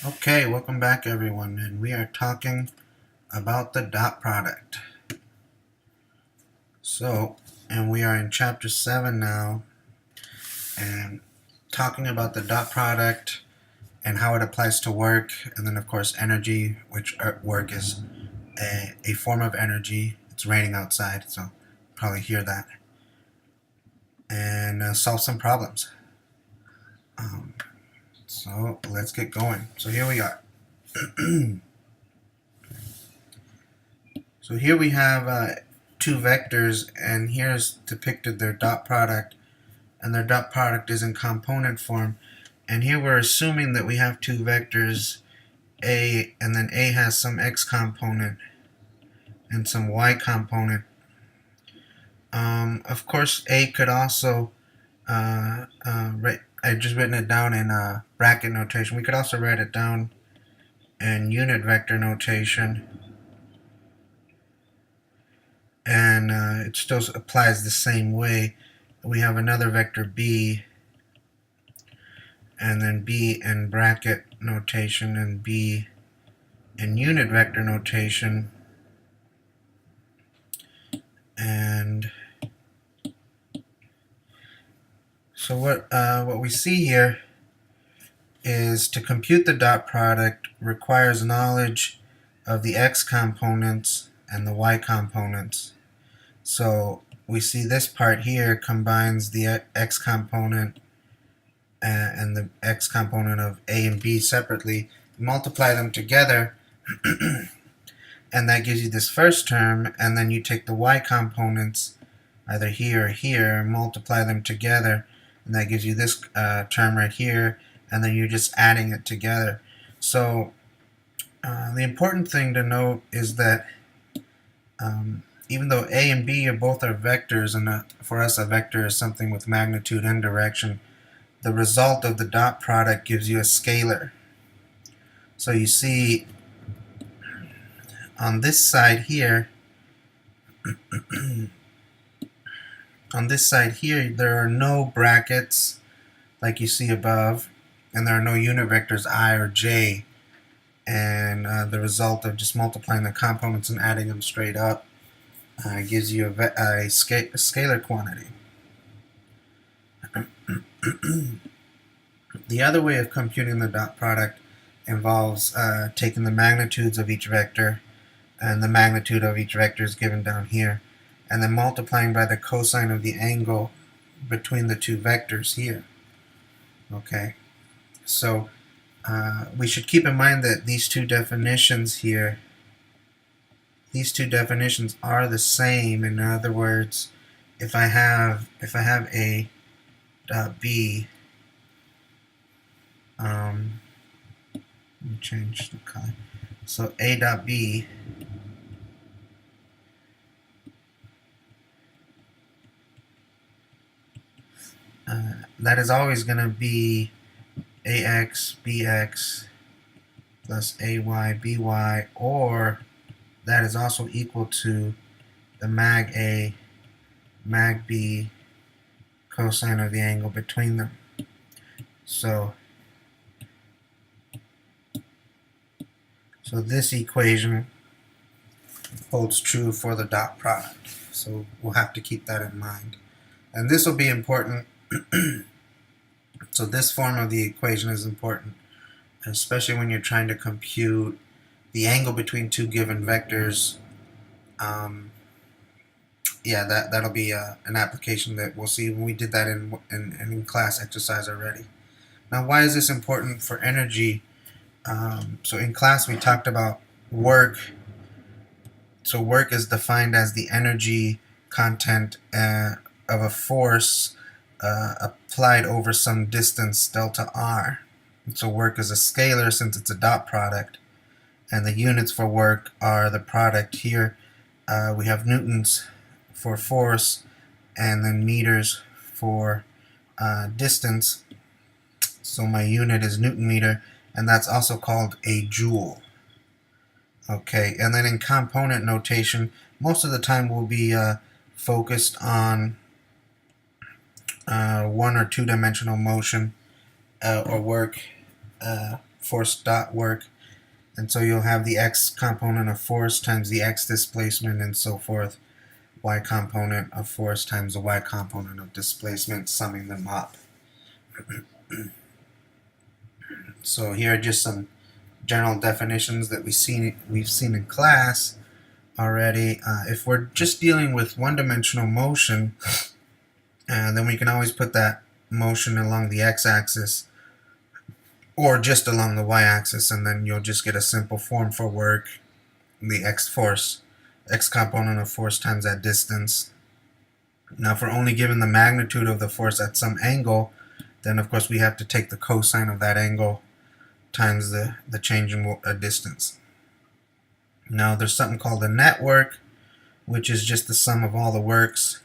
Okay, welcome back everyone, and we are talking about the dot product. And we are in chapter 7 now, and talking about the dot product and how it applies to work, and then of course energy, which work is a form of energy. It's raining outside, so probably hear that. And solve some problems. So let's get going. So here we are. So here we have two vectors, and here's depicted their dot product, and their dot product is in component form. And here we're assuming that we have two vectors, A, and then A has some X component and some Y component. Of course, A could also, I just written it down in bracket notation. We could also write it down in unit vector notation. And it still applies the same way. We have another vector B, and then B in bracket notation, and B in unit vector notation. And so what we see here is to compute the dot product requires knowledge of the X components and the Y components. So we see this part here combines the X component and the X component of A and B separately, multiply them together, and that gives you this first term, and then you take the Y components either here or here, multiply them together, and that gives you this term right here, and then you're just adding it together. So the important thing to note is that even though A and B are both vectors, and for us a vector is something with magnitude and direction, the result of the dot product gives you a scalar. So you see on this side here, there are no brackets like you see above, and there are no unit vectors I or J, and the result of just multiplying the components and adding them straight up gives you a scalar quantity. The other way of computing the dot product involves taking the magnitudes of each vector, and the magnitude of each vector is given down here, and then multiplying by the cosine of the angle between the two vectors here. Okay, so we should keep in mind that these two definitions here, these two definitions are the same. In other words, if I have A dot B, let me change the color. So A dot B that is always going to be AX BX plus AY BY, or that is also equal to the mag A mag B cosine of the angle between them. So this equation holds true for the dot product. So we'll have to keep that in mind. And this will be important. So this form of the equation is important, especially when you're trying to compute the angle between two given vectors. That'll be an application that we'll see when we did that in class exercise already. Now, why is this important for energy? So in class we talked about work. So work is defined as the energy content of a force applied over some distance, delta r. And so work is a scalar since it's a dot product, and the units for work are the product here. We have newtons for force, and then meters for distance. So my unit is Newton meter, and that's also called a joule. Okay, and then in component notation, most of the time we'll be focused on one or two dimensional motion or work force dot work. And so you'll have the x component of force times the x displacement and so forth, y component of force times the y component of displacement, summing them up. So here are just some general definitions that we've seen in class already. If we're just dealing with one-dimensional motion, then we can always put that motion along the x-axis or just along the y-axis, and then you'll just get a simple form for work. The x component of force times that distance. Now, if we're only given the magnitude of the force at some angle, then of course we have to take the cosine of that angle times the change in distance. Now, there's something called a net work, which is just the sum of all the works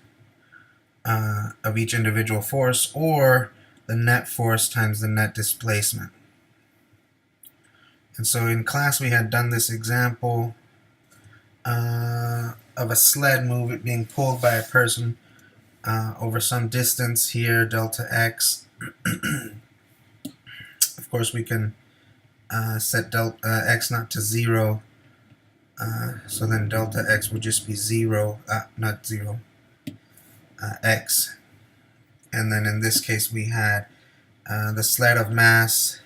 of each individual force, or the net force times the net displacement. And so in class we had done this example of a sled being pulled by a person over some distance here, delta x. Of course, we can set delta x not to 0, so then delta x would just be 0, not 0, x. And then in this case we had the sled of mass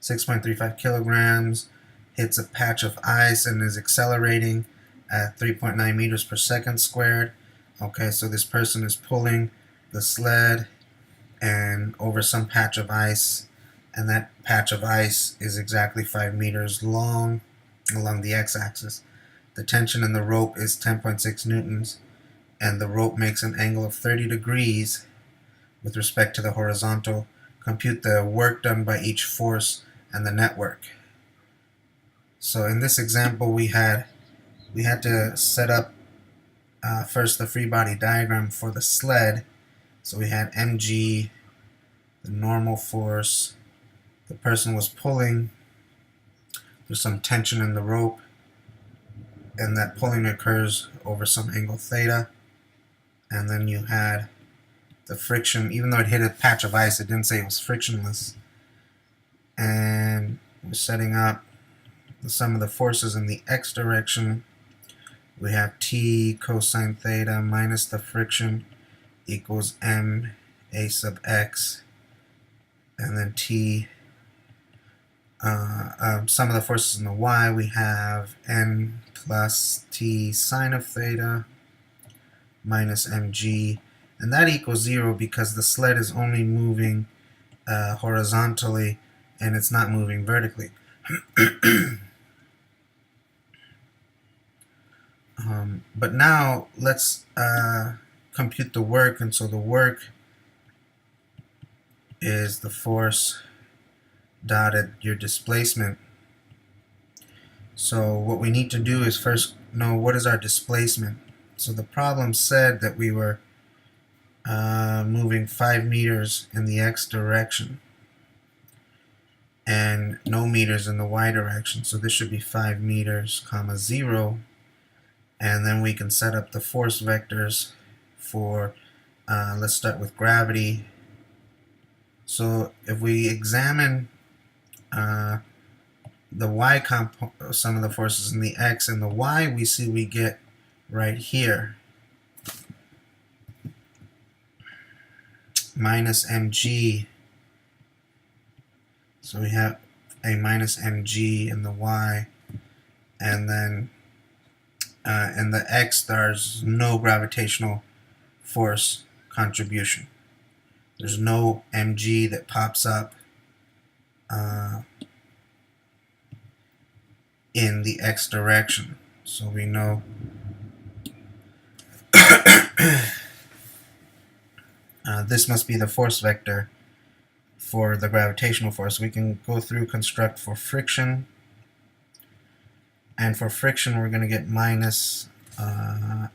6.35 kilograms hits a patch of ice and is accelerating at 3.9 meters per second squared. Okay, so this person is pulling the sled and over some patch of ice, and that patch of ice is exactly 5 meters long along the x-axis. The tension in the rope is 10.6 newtons, and the rope makes an angle of 30 degrees with respect to the horizontal. Compute the work done by each force and the network. So in this example we had to set up first the free body diagram for the sled. So we had mg, the normal force, the person was pulling, there's some tension in the rope, and that pulling occurs over some angle theta. And then you had the friction. Even though it hit a patch of ice, it didn't say it was frictionless. And we're setting up the sum of the forces in the x direction. We have t cosine theta minus the friction equals m a sub x, and then t sum of the forces in the y, we have n plus t sine of theta minus mg, and that equals 0 because the sled is only moving horizontally and it's not moving vertically. But now let's compute the work, and so the work is the force dotted your displacement. So what we need to do is first know what is our displacement. So the problem said that we were moving 5 meters in the x direction and no meters in the y direction. So this should be 5 meters, comma 0. And then we can set up the force vectors for, let's start with gravity. So if we examine the y sum of the forces in the x and the y, we see we get right here minus mg. So we have a minus mg in the y, and then in the x there's no gravitational force contribution. There's no mg that pops up in the x direction. So we know this must be the force vector for the gravitational force. We can go through construct for friction, and for friction we're going to get minus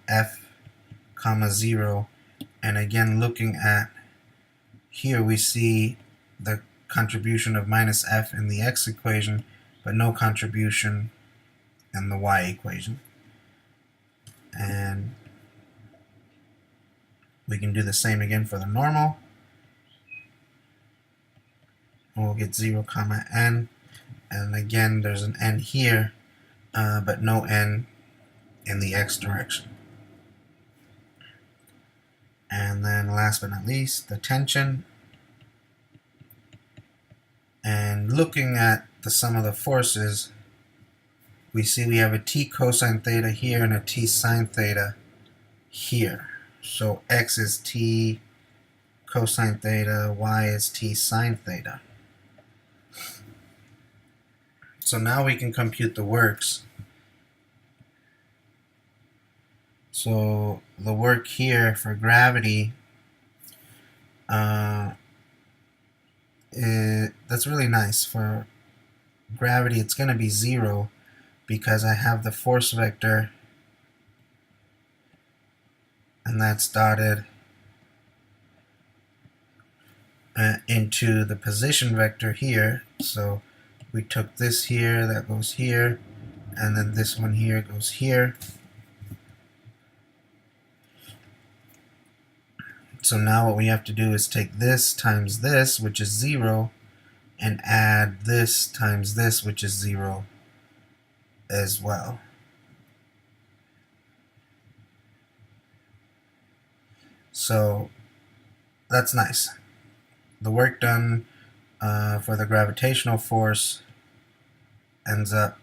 f comma 0, and again looking at here we see the contribution of minus f in the x equation but no contribution in the y equation. And we can do the same again for the normal. We'll get 0 comma n. and again there's an n here, but no n in the x direction. And then last but not least, the tension. And looking at the sum of the forces, we see we have a t cosine theta here and a t sine theta here. So x is t cosine theta, y is t sine theta. So now we can compute the works. So the work here for gravity, that's really nice. For gravity, it's going to be 0 because I have the force vector, and that's dotted into the position vector here. So we took this here, that goes here, and then this one here goes here. So now what we have to do is take this times this, which is 0, and add this times this, which is 0 as well. So that's nice. The work done for the gravitational force ends up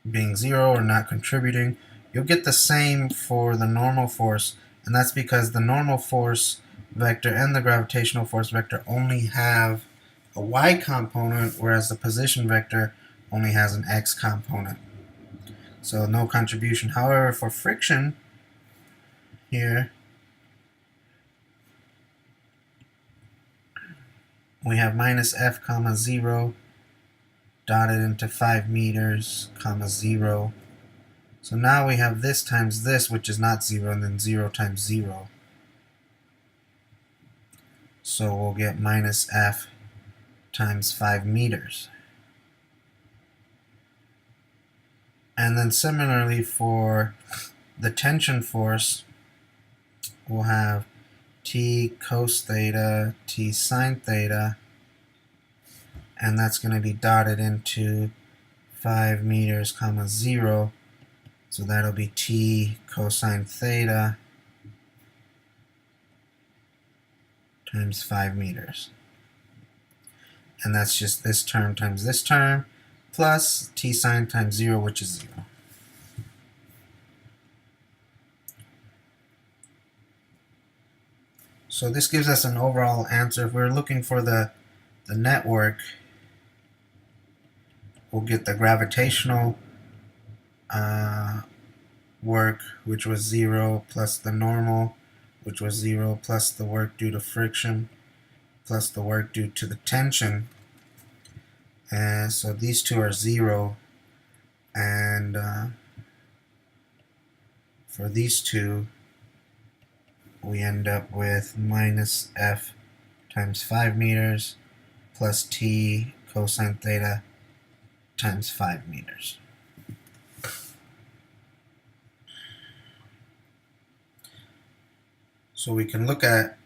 being 0 or not contributing. You'll get the same for the normal force, and that's because the normal force vector and the gravitational force vector only have a y component, whereas the position vector only has an x component. So no contribution. However, for friction here, we have minus f comma 0 dotted into 5 meters comma 0. So now we have this times this, which is not 0, and then 0 times 0. So we'll get minus f times 5 meters. And then similarly for the tension force, we'll have t cos theta, t sine theta, and that's going to be dotted into 5 meters comma 0. So that'll be t cosine theta times 5 meters. And that's just this term times this term, plus t sine times 0, which is 0. So this gives us an overall answer. If we're looking for the network, we'll get the gravitational work, which was 0, plus the normal, which was 0, plus the work due to friction, plus the work due to the tension. And so these two are 0, and for these two, we end up with minus f times 5 meters plus t cosine theta times 5 meters. So we can look at,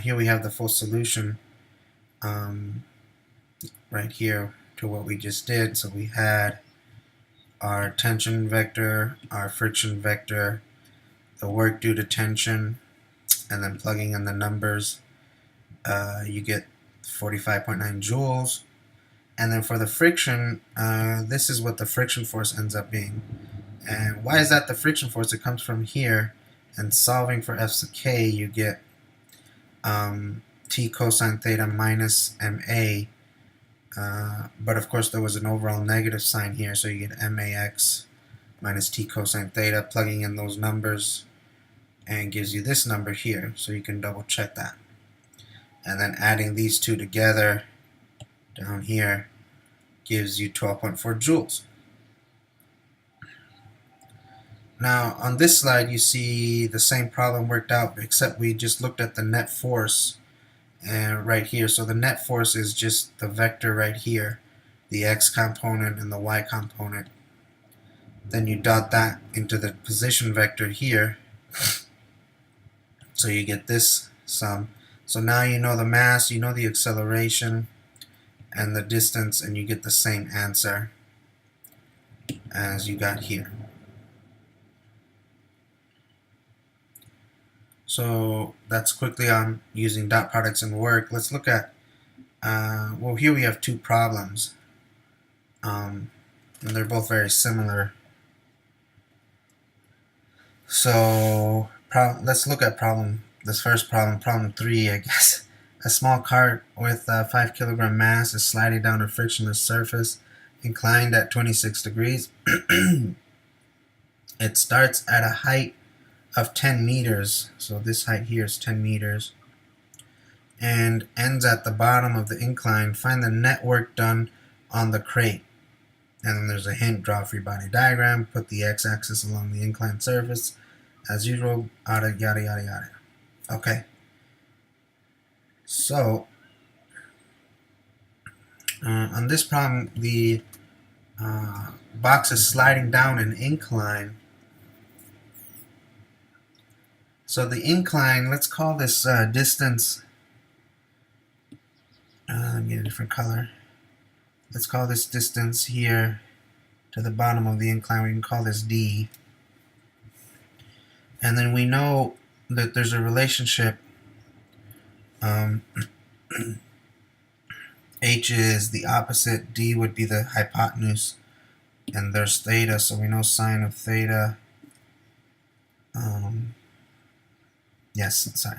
here we have the full solution right here to what we just did. So we had our tension vector, our friction vector, the work due to tension, and then plugging in the numbers, you get 45.9 joules. And then for the friction, this is what the friction force ends up being. And why is that the friction force? It comes from here, and solving for f sub k, you get t cosine theta minus ma. But of course there was an overall negative sign here, so you get max minus t cosine theta, plugging in those numbers, and gives you this number here, so you can double check that. And then adding these two together down here gives you 12.4 joules. Now on this slide you see the same problem worked out, except we just looked at the net force right here. So the net force is just the vector right here, the x component and the y component. Then you dot that into the position vector here, so you get this sum. So now you know the mass, you know the acceleration, and the distance, and you get the same answer as you got here. So that's quickly on using dot products in work. Let's look at, well, here we have two problems, and they're both very similar. So let's look at this first problem, problem 3, I guess. A small cart with a 5 kilogram mass is sliding down a frictionless surface inclined at 26 degrees. It starts at a height of 10 meters, so this height here is 10 meters, and ends at the bottom of the incline. Find the net work done on the crate. And then there's a hint: draw a free body diagram, put the x-axis along the inclined surface, as usual, yada yada yada yada. Okay. So, on this problem, the box is sliding down an incline. So the incline, let's call this distance, get a different color. Let's call this distance here to the bottom of the incline, we can call this D. And then we know that there's a relationship. H is the opposite, D would be the hypotenuse, and there's theta, so we know sine of theta.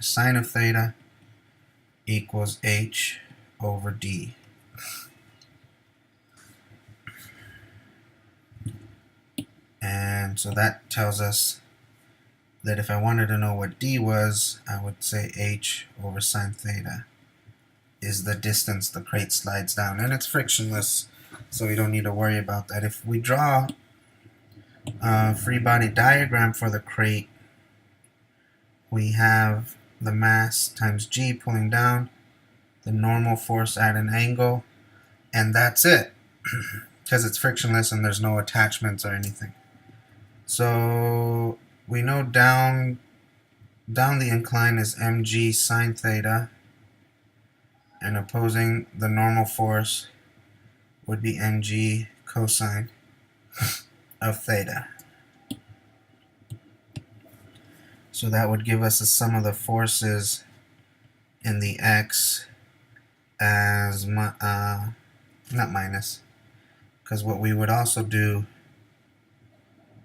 Sine of theta equals H over D. And so that tells us that if I wanted to know what D was, I would say H over sine theta is the distance the crate slides down. And it's frictionless, so we don't need to worry about that. If we draw a free body diagram for the crate, we have the mass times G pulling down, the normal force at an angle, and that's it, because it's frictionless and there's no attachments or anything. So we know down the incline is mg sine theta, and opposing the normal force would be mg cosine of theta. So that would give us a sum of the forces in the x as, not minus, because what we would also do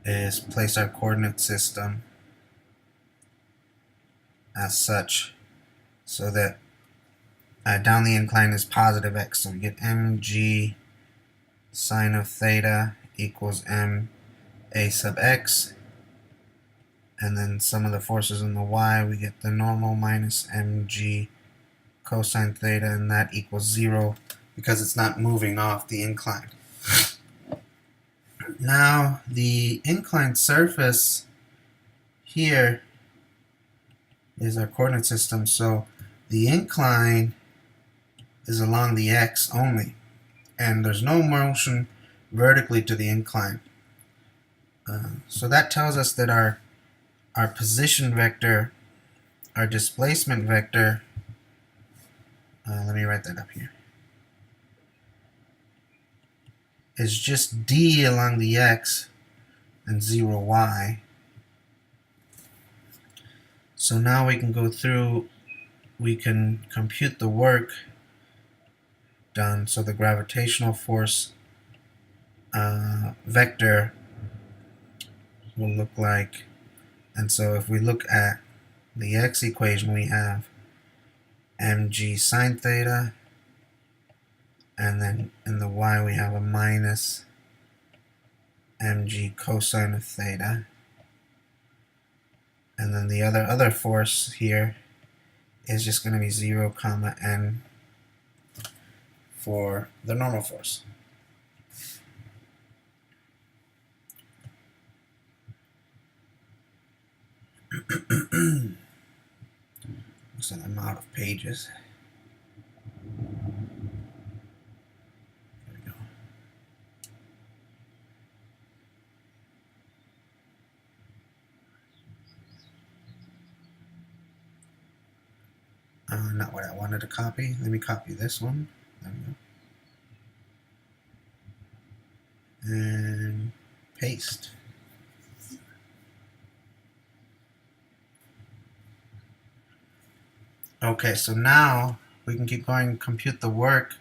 is place our coordinate system as such so that down the incline is positive x, so we get mg sine of theta equals m a sub x, and then sum of the forces in the y, we get the normal minus mg cosine theta, and that equals 0 because it's not moving off the incline. Now the inclined surface here is our coordinate system, so the incline is along the x only, and there's no motion vertically to the incline. So that tells us that our position vector, our displacement vector, let me write that up here, is just d along the x and 0 y. So now we can go through, we can compute the work done. So the gravitational force vector will look like, and so if we look at the x equation, we have mg sine theta, and then in the y we have a minus mg cosine of theta, and then the other force here is just going to be 0 comma n for the normal force. Looks like I'm out of pages. There we go. Not what I wanted to copy. Let me copy this one. There we go. Paste. Okay, so now we can keep going and compute the work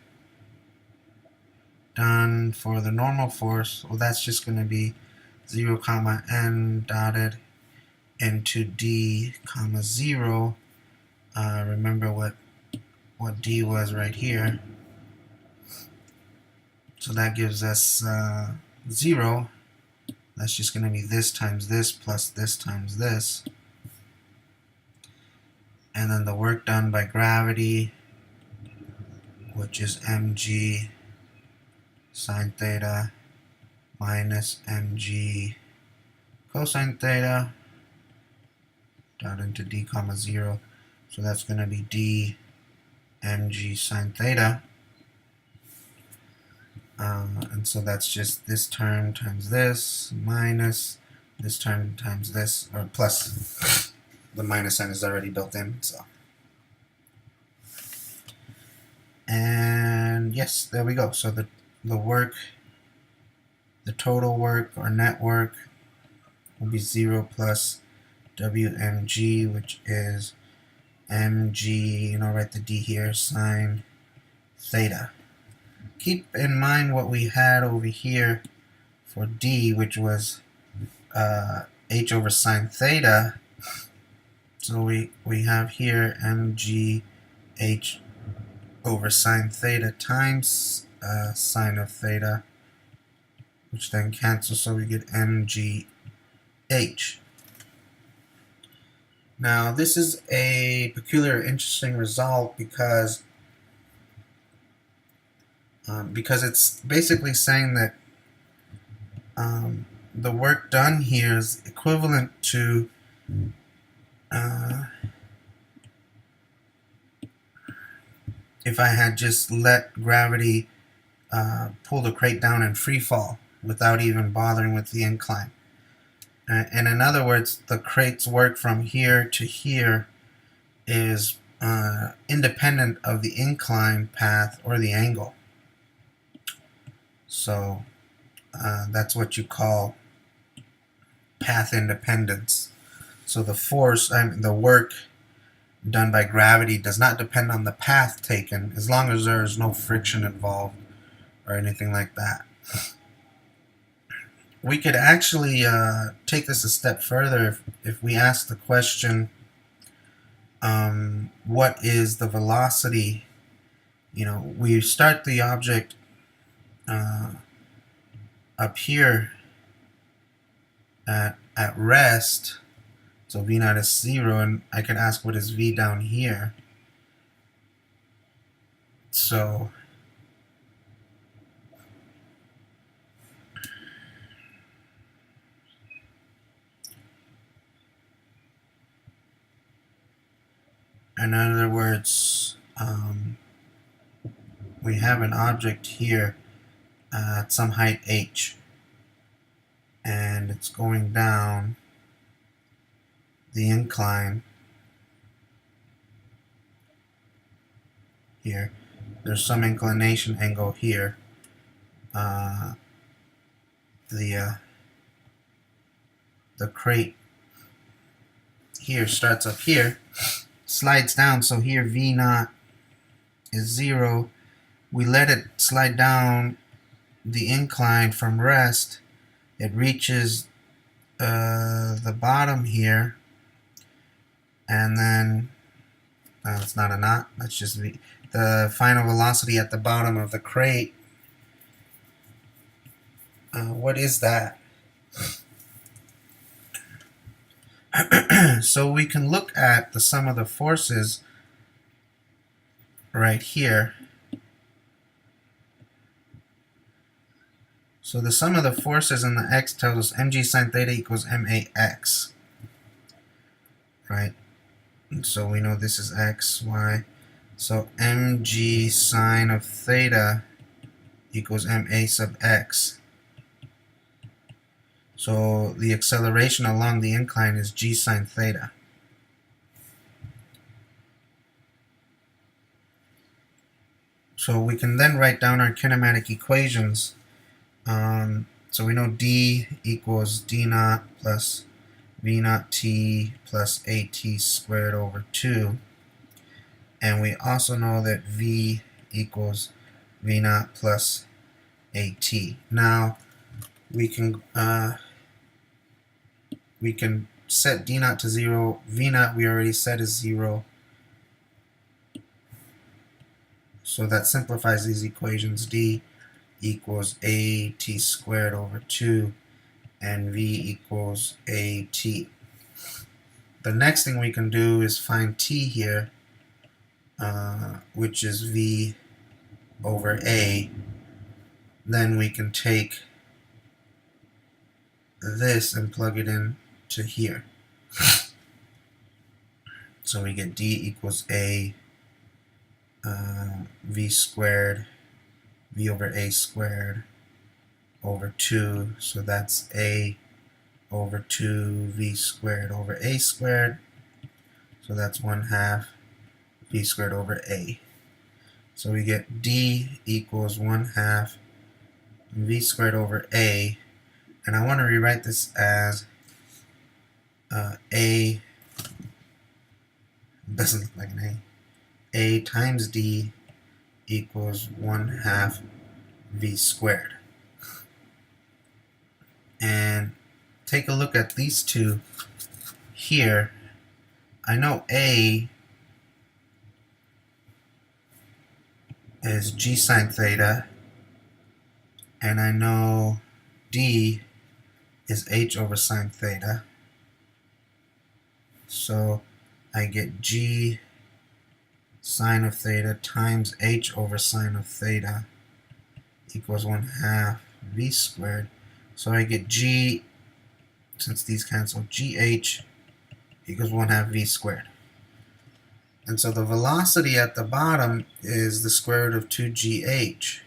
done for the normal force. Well, that's just going to be 0 comma n dotted into d comma 0. Remember what d was right here. So that gives us 0. That's just going to be this times this plus this times this. And then the work done by gravity, which is mg sine theta minus mg cosine theta dot into d comma 0. So that's going to be d mg sine theta. And so that's just this term times this minus this term times this, or plus the minus sign is already built in. So, and yes, there we go. So the work, the total work or net work will be 0 plus WMG, which is mg, write the d here, sine theta. Keep in mind what we had over here for d, which was h over sine theta. So we have here mg h over sine theta times sine of theta, which then cancels, so we get mg h. Now this is a peculiar, interesting result because it's basically saying that the work done here is equivalent to if I had just let gravity pull the crate down in free fall without even bothering with the incline. And in other words, the crate's work from here to here is independent of the incline path or the angle. So that's what you call path independence. So the force, the work done by gravity does not depend on the path taken, as long as there is no friction involved or anything like that. We could actually take this a step further if we ask the question, what is the velocity? We start the object up here at rest, so v naught is 0, and I can ask what is v down here. So in other words, we have an object here at some height h, and it's going down the incline here. There's some inclination angle here. The crate here starts up here, slides down, so here v naught is 0. We let it slide down the incline from rest. It reaches the bottom here, and then it's not a knot, that's just the final velocity at the bottom of the crate. What is that? So we can look at the sum of the forces right here. So the sum of the forces in the x tells us mg sine theta equals max, right? And so we know this is x, y. So mg sine of theta equals ma sub x. So the acceleration along the incline is g sine theta. So we can then write down our kinematic equations. So we know D equals D naught plus V naught T plus AT squared over 2. And we also know that V equals V naught plus AT. Now we can set D naught to 0. V naught we already set is 0. So that simplifies these equations. D equals AT squared over 2 and V equals AT. The next thing we can do is find T here, which is V over A. Then we can take this and plug it in to here. So we get D equals A V squared V over A squared over 2. So that's A over 2 V squared over A squared. So that's 1/2 V squared over A. So we get D equals 1/2 V squared over A. And I want to rewrite this as A, doesn't look like an A times D equals 1/2 V squared. And take a look at these two here. I know A is G sine theta, and I know D is H over sine theta. So I get G sine of theta times H over sine of theta equals 1/2 V squared. So I get G, since these cancel, GH equals 1/2 V squared. And so the velocity at the bottom is the square root of 2GH.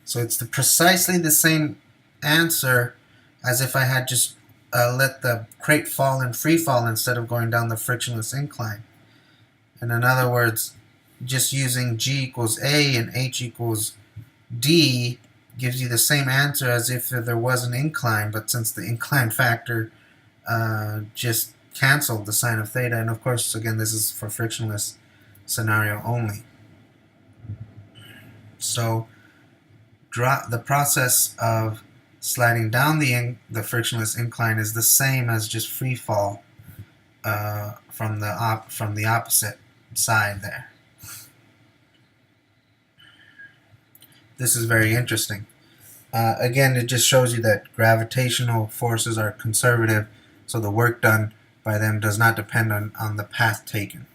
So it's precisely the same answer as if I had just let the crate fall in free fall instead of going down the frictionless incline. And in other words, just using G equals A and H equals D gives you the same answer as if there was an incline, but since the incline factor just canceled the sine of theta, and of course, again, this is for frictionless scenario only. So the process of sliding down the frictionless incline is the same as just free fall from the opposite side there. This is very interesting. Again, it just shows you that gravitational forces are conservative, so the work done by them does not depend on the path taken.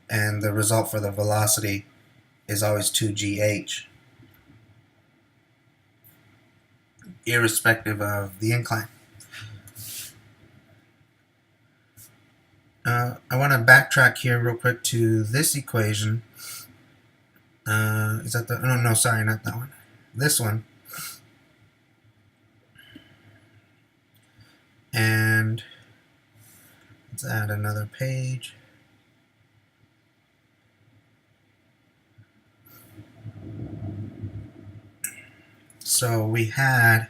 And the result for the velocity is always 2GH, irrespective of the incline. I want to backtrack here real quick to this equation. Is that the... No, sorry, not that one. This one. And let's add another page. So we had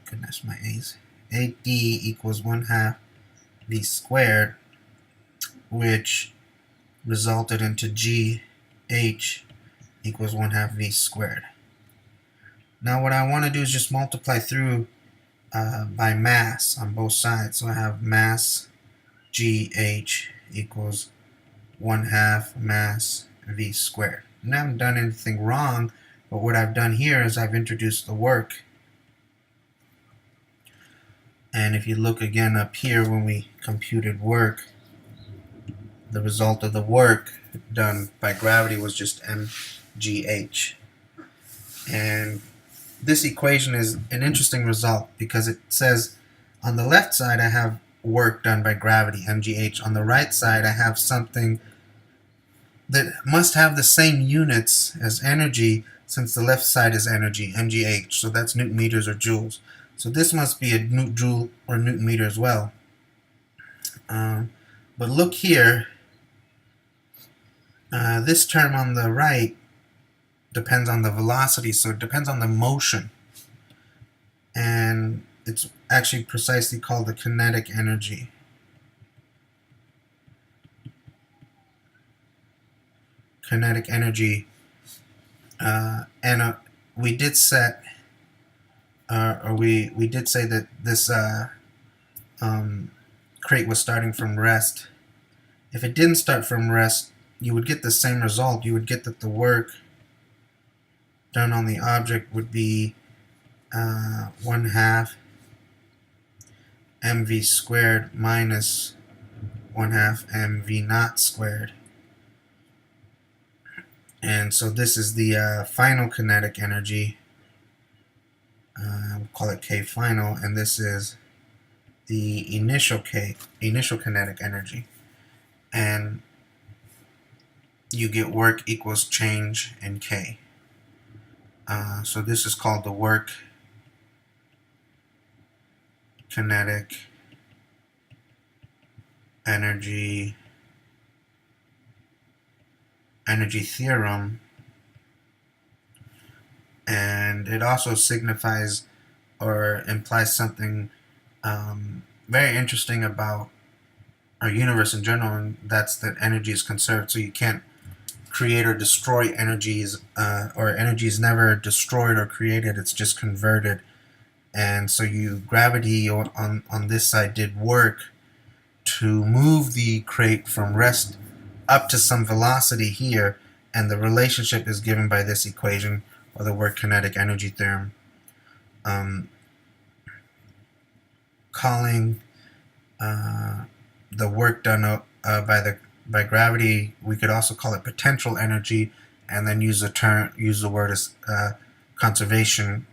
goodness, my A's. AD equals 1/2 V squared, which resulted into GH equals 1/2 V squared. Now what I want to do is just multiply through by mass on both sides. So I have mass GH equals 1/2 mass V squared. And I haven't done anything wrong, but what I've done here is I've introduced the work. And if you look again up here when we computed work, the result of the work done by gravity was just mgh. And this equation is an interesting result because it says on the left side I have work done by gravity, mgh. On the right side I have something that must have the same units as energy, since the left side is energy, mgh. So that's Newton meters or joules. So this must be a joule or Newton meter as well. But look here. This term on the right depends on the velocity, so it depends on the motion. And it's actually precisely called the kinetic energy. Kinetic energy. And we did set, or we did say that this crate was starting from rest. If it didn't start from rest, you would get the same result. You would get that the work done on the object would be 1/2 mv squared minus 1/2 mv naught squared. And so this is the final kinetic energy. We'll call it K final, and this is the initial kinetic energy. And you get work equals change in K. So this is called the work kinetic energy theorem, and it also signifies or implies something very interesting about our universe in general, and that's that energy is conserved. So you can't create or destroy energies, or energy is never destroyed or created, it's just converted. And so gravity on this side did work to move the crate from rest up to some velocity here, and the relationship is given by this equation, or the work kinetic energy theorem. Calling the work done by gravity, we could also call it potential energy, and then use the word as conservation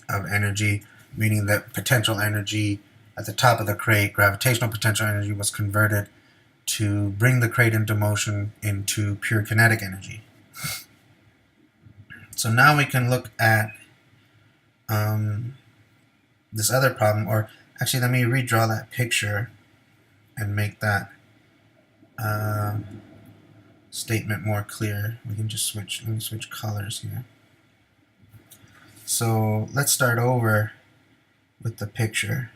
of energy, meaning that potential energy at the top of the crate, gravitational potential energy, was converted to bring the crate into motion into pure kinetic energy. So now we can look at this other problem, or actually let me redraw that picture and make that statement more clear. We can just switch colors here. So let's start over with the picture.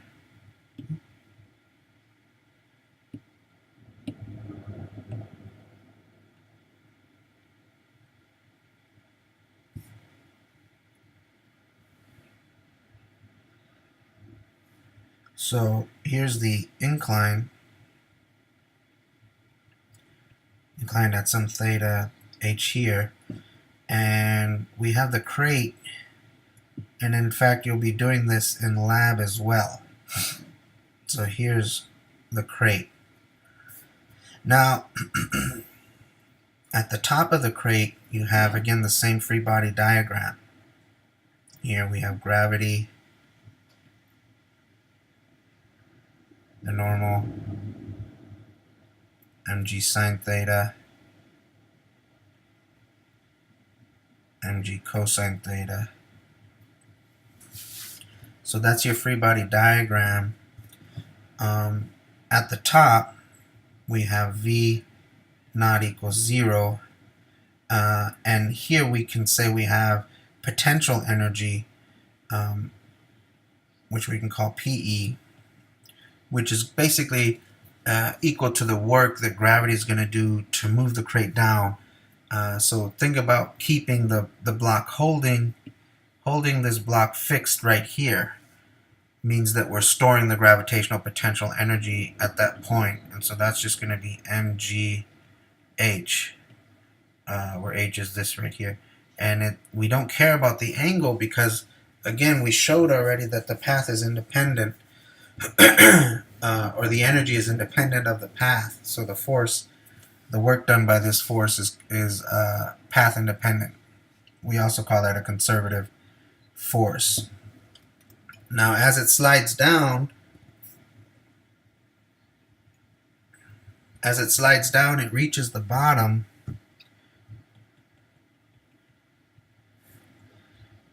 So here's the incline at some theta h here, and we have the crate, and in fact you'll be doing this in lab as well. So here's the crate. Now at the top of the crate you have again the same free body diagram. Here we have gravity, the normal, mg sine theta, mg cosine theta. So that's your free body diagram. At the top we have v naught equals 0, and here we can say we have potential energy, which we can call PE, which is basically equal to the work that gravity is going to do to move the crate down. So think about keeping the block holding this block fixed right here means that we're storing the gravitational potential energy at that point, and so that's just going to be mgh, where h is this right here. And we don't care about the angle because, again, we showed already that the path is independent, or the energy is independent of the path. So the work done by this force is path independent. We also call that a conservative force. Now, as it slides down, it reaches the bottom.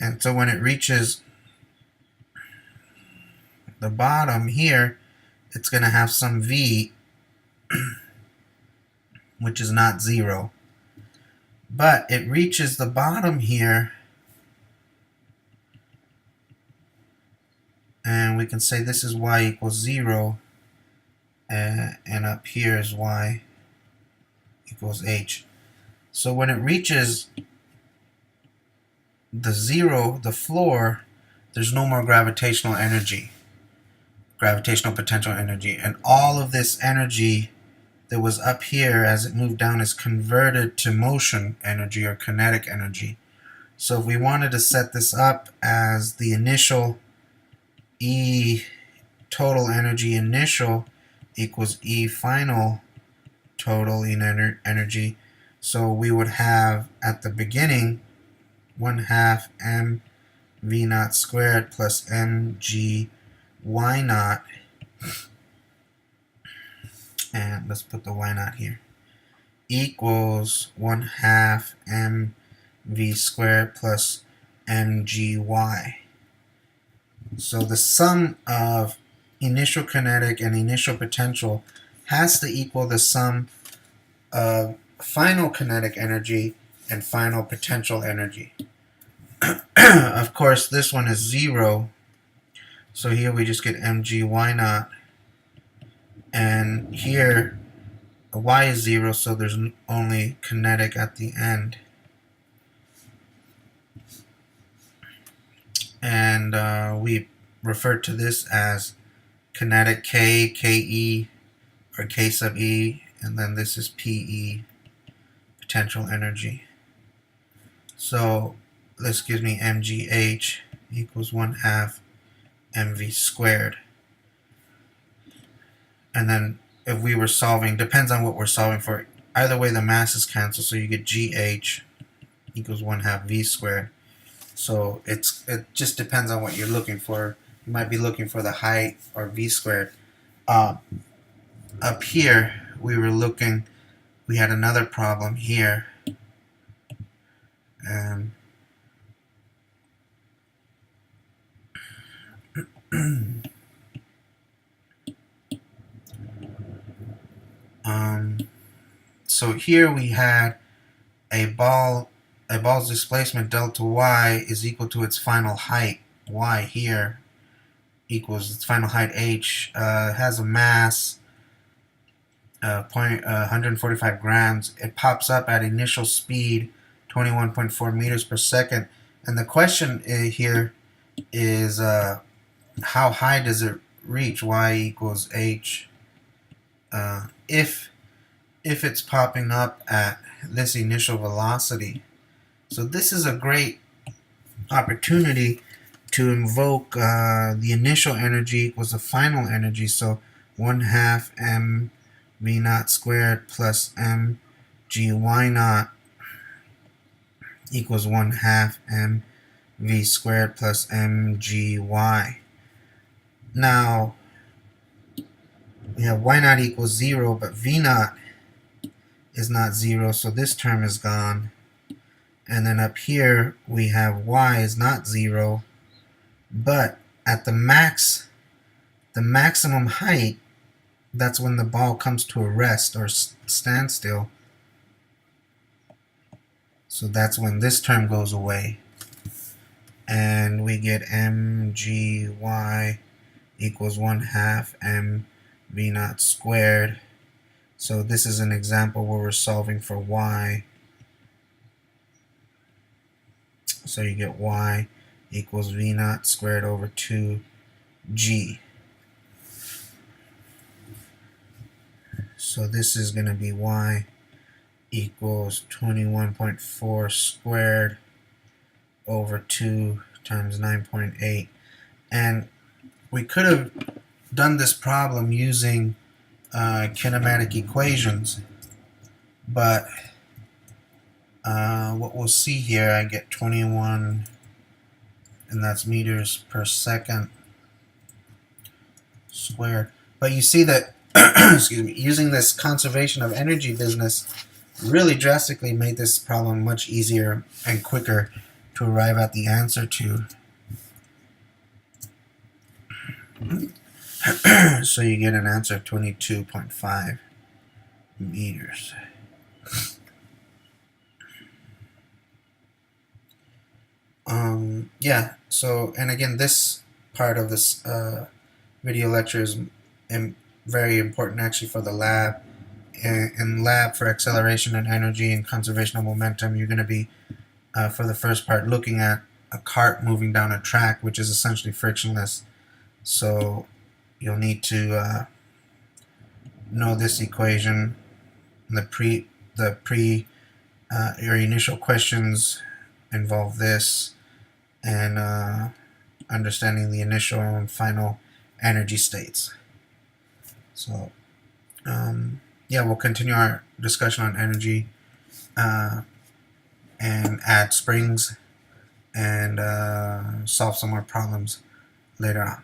And so when it reaches the bottom here, it's going to have some v, which is not 0. but it reaches the bottom here, and we can say this is y equals 0, and up here is y equals h. So when it reaches the 0, the floor, there's no more gravitational energy, gravitational potential energy, and all of this energy that was up here as it moved down is converted to motion energy or kinetic energy. So if we wanted to set this up as the initial E total energy initial equals E final total in energy, so we would have at the beginning 1/2 m v naught squared plus mg y naught, and let's put the y naught here, equals 1/2 m v squared plus mgy. So the sum of initial kinetic and initial potential has to equal the sum of final kinetic energy and final potential energy. Of course, this one is 0, so here we just get mg y naught, and here y is 0, so there's only kinetic at the end. And we refer to this as kinetic K, Ke, or K sub E, and then this is Pe, potential energy. So this gives me mgh equals 1/2 mv squared. And then if we were solving, depends on what we're solving for. Either way, the masses cancel, so you get gh equals 1/2 v squared. So it just depends on what you're looking for. You might be looking for the height or v squared. Up here, we had another problem here. So here we had a ball's displacement delta y is equal to its final height, y here, equals its final height h, has a mass 145 grams. It pops up at initial speed 21.4 meters per second, and the question here is how high does it reach, y equals h, if it's popping up at this initial velocity. So this is a great opportunity to invoke the initial energy equals the final energy. So 1/2 m v naught squared plus m g y naught equals 1/2 m v squared plus m g y. Now we have y naught equals 0, but v naught is not 0, so this term is gone. And then up here we have y is not 0, but at the maximum height, that's when the ball comes to a rest or standstill. So that's when this term goes away, and we get mgy equals 1/2 m v naught squared. So this is an example where we're solving for y. So you get y equals v naught squared over 2g. So this is going to be y equals 21.4 squared over 2 times 9.8. And we could have done this problem using kinematic equations, but what we'll see here, I get 21, and that's meters per second squared. But you see that excuse me, using this conservation of energy business really drastically made this problem much easier and quicker to arrive at the answer to. So you get an answer of 22.5 meters. Yeah, so, and again, this part of this video lecture is very important actually for the lab. In lab for acceleration and energy and conservation of momentum, you're going to be, for the first part, looking at a cart moving down a track, which is essentially frictionless. So you'll need to know this equation. Your initial questions involve this, and understanding the initial and final energy states. So yeah, we'll continue our discussion on energy and add springs and solve some more problems later on.